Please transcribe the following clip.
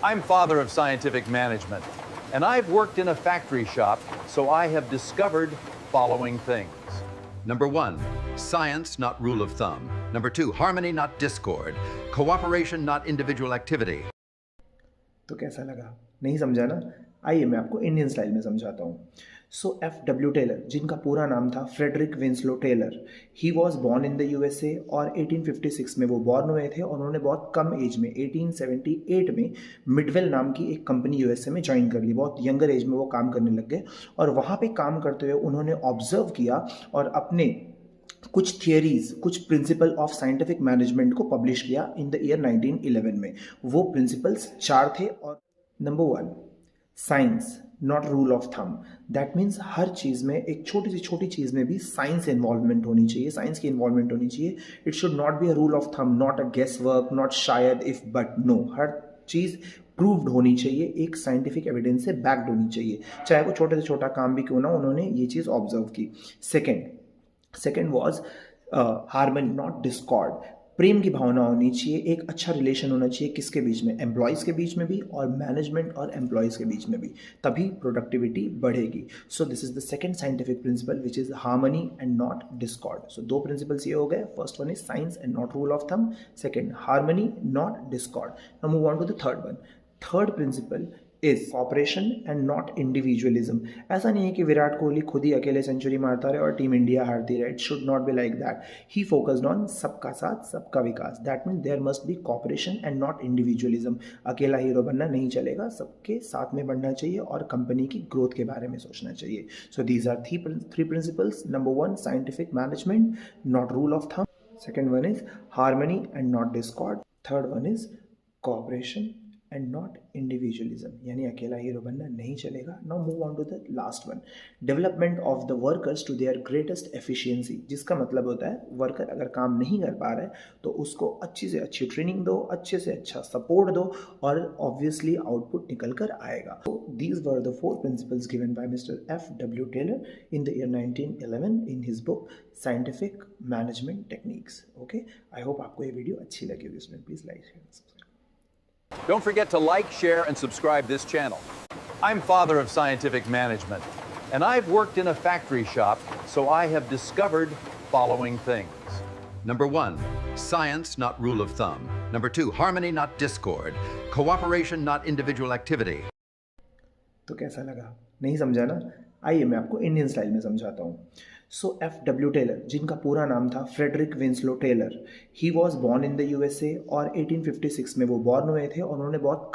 I'm father of scientific management, and I've worked in a factory shop, so I have discovered following things. Number one, science, not rule of thumb. Number two, harmony, not discord. Cooperation, not individual activity. तो कैसा लगा? नहीं समझा ना? आइए मैं आपको Indian style में समझाता हूँ। सो F.W. टेलर, जिनका पूरा नाम था Frederick Winslow Taylor, he was born in the USA और 1856 में वो बॉर्न हुए थे और उन्होंने बहुत कम एज में 1878 में मिडवेल नाम की एक कंपनी USA में ज्वाइन कर ली। बहुत यंगर एज में वो काम करने लग गए और वहाँ पे काम करते हुए उन्होंने ऑब्जर्व किया और अपने कुछ थियरीज, कुछ प्रिंसिपल ऑफ साइंटिफिक मैनेजमेंट को पब्लिश किया इन द ईयर 1911 में। वो प्रिंसिपल्स चार थे और number one, science not rule of thumb. That means हर चीज़ में, एक छोटी चीज़ में भी साइंस इन्वॉल्वमेंट होनी चाहिए, साइंस की इन्वॉल्वमेंट होनी चाहिए। It should not be a rule of thumb, not a guess work, not शायद, इफ, बट, नो। हर चीज़ प्रूव्ड होनी चाहिए, एक साइंटिफिक एविडेंस से बैक्ड होनी चाहिए, चाहे वो छोटे से छोटा काम भी क्यों ना। उन्होंने ये चीज़ ऑब्जर्व की। Second was harmony not discord. प्रेम की भावना होनी चाहिए, एक अच्छा रिलेशन होना चाहिए, किसके बीच में? एम्प्लॉयज़ के बीच में भी और मैनेजमेंट और एम्प्लॉयज़ के बीच में भी, तभी प्रोडक्टिविटी बढ़ेगी। So this is the second scientific principle which is harmony and not discord. So दो प्रिंसिपल्स ये हो गए। First one is science and not rule of thumb, second harmony not discord. Now move on to the third one. Third principle is cooperation and not individualism. ऐसा नहीं है कि विराट कोहली खुद ही अकेले सेंचुरी मारता रहे और टीम इंडिया हारती रहे। It should not be like that. He focused on सबका साथ सबका विकास। That mean there must be cooperation and not individualism. अकेला हीरो बनना नहीं चलेगा, सबके साथ में बढ़ना चाहिए और कंपनी की ग्रोथ के बारे में सोचना चाहिए। So these are three principles. Number one, scientific management, not rule of thumb. Second one is harmony and not discord. Third one is cooperation and not individualism, यानी अकेला हीरो बनना नहीं चलेगा। Now move on to the last one, development of the workers to their greatest efficiency. जिसका मतलब होता है worker अगर काम नहीं कर पा रहा है तो उसको अच्छी से अच्छी ट्रेनिंग दो, अच्छे से अच्छा सपोर्ट दो और ऑब्वियसली आउटपुट निकल कर आएगा। तो these were the four principles given by mister F.W. Taylor in the year 1911 in his book scientific management techniques. Okay, I hope आपको ये वीडियो अच्छी लगी होगी। इसमें please like share subscribe. Don't forget to like, share, and subscribe this channel. I'm father of scientific management, and I've worked in a factory shop, so I have discovered following things. Number one, science, not rule of thumb. Number two, harmony, not discord. Cooperation, not individual activity. तो कैसा लगा? नहीं समझा ना? आइए मैं आपको Indian style में समझाता हूँ। सो F.W. टेलर, जिनका पूरा नाम था Frederick Winslow Taylor, he was born in the USA और 1856 में वो बॉर्न हुए थे और उन्होंने बहुत